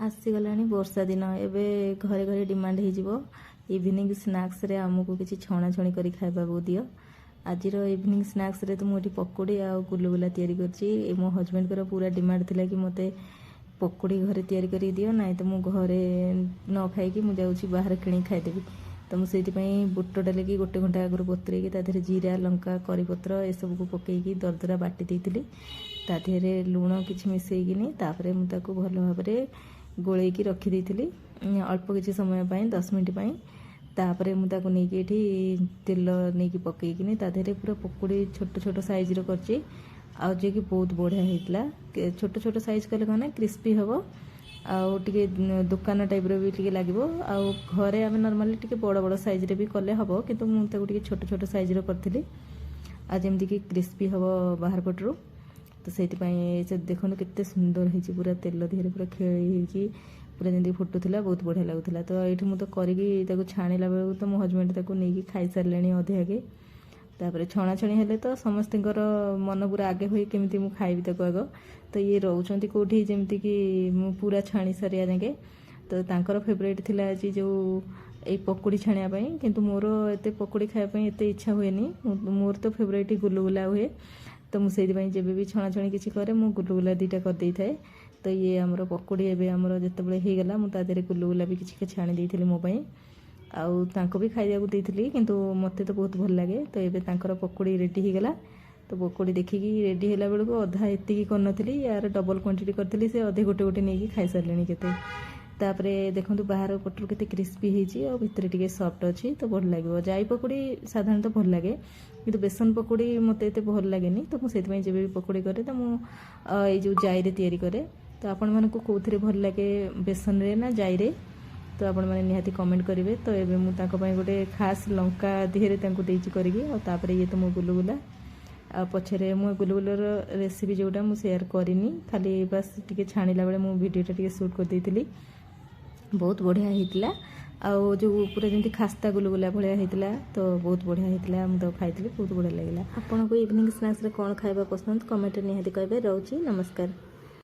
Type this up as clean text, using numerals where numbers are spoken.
आसीगलानी वर्षा दिन एवं घरे घरे डिमांड हो इवनिंग स्नैक्स रे आमको किसी छणा छणी कर खाइबा दियो। आज इवनिंग स्नैक्स रे तो मुझे पकोड़ी आ गुलगुला तैयारी करछि। मो हजबैंड को पूरा डिमांड थिला कि मते पकोड़ी घरे तैयारी कर दियो ना तो मु घरे न खाई मु जाउछि बाहर किणी खाइदेबी। तो मुझे बुट डाल की गोटे घंटा आगु बतुरे तादेह जीरा लंका करीपत्र ए सब को पकईकी दरदरा बाटी देती तादेह लुण कि मिसेकिनी तापर मुझे भल भाव गोलैकी रखीदी अल्प किसी समय 10 मिनट तापर मुझे नहीं तेल नहीं पकईकिनी तादेह पूरा पकोड़ी छोट छोट साइज रही आउ जे कि बहुत बढ़िया होता। छोट छोट साइज कले कौन क्रिस्पी हम आउ टे दुकान टाइप भी लगे आउ घरे आम नॉर्मली टे बड़ बड़ साइज रे भी कले हम किंतु मुझे छोट छोट साइज करी आमती कि क्रिस्पी हम बाहर पटरू। तो से देखो केते सुंदर होती पूरा तेल देहरे पूरा खेली पूरा जमी फुटुला बहुत बढ़िया लगुला। तो ये मुझे करके छाणिला बेलू तो मो हजबैंड नहीं खाई सारे अधे आगे तापर छणा छणी हेले तो समस्त मन पूरा आगे हुई केमी मुझे खाइबी आग। तो ये रोचे कौटी जमती कि पूरा छाणी सारिया जाके तो तांकर फेवरेट थिला आज जो ये पकोड़ी छाणियापाई किंतु मोर एत पकोड़ी खायापाई एत इच्छा हुए मोर तो फेवरेट गुलगुला हुए। तो मुझे जब भी छणाछणी किसी करे मु गुलगुला 2टा करदे थाए। तो ये आमर पकोड़ी एवं आमर जिते होगला मुझे गुलगुला भी किसी छाणी देती मोपाई आउ तांको भी खाइबा देती किंतु मते तो बहुत भल लगे। तो ये तांकर पकोड़ी रेडी होगला। तो पकोड़ी देखिकी रेडी होला बेलू अधा एति करनी यार डबल क्वांटिटी करी से अधे गोटे गोटे नहीं खाई सारे केते तापर देखो बाहर पटर के क्रिस्पी हो भितर टे सफ्ट अच्छी तो भल लगे। जाई पकोड़ी साधारणतः भल लगे किंतु बेसन पकोड़ी मत एत भल लगे। तो मुझे जब भी पकोड़ी करे तो मुझे जो जाई रे तैयारी करे। तो आपण मानक कौन भल लगे बेसन रे ना जाई रे तो आपण मैंने निहाती कमेंट करेंगे। तो ये मुझे गोटे खास लंका देहरे करके ये तो मो गुलगुला आ पछरे मु गुलगुलार रेसिपी जोटा मु शेयर करनी खाली बस टिके छाणिला बेले मु वीडियोटा टिके शूट कर देइतिली बहुत बढ़िया होता। आउ जो पूरा जमी खास्ता गुलगुला भाया होता तो बहुत बढ़िया होता मुझे खाई बहुत बढ़िया लगे। आपको इवनिंग स्नैक्स कौन खाइबा पसंद कमेंट निहाती कहे। रोची नमस्कार।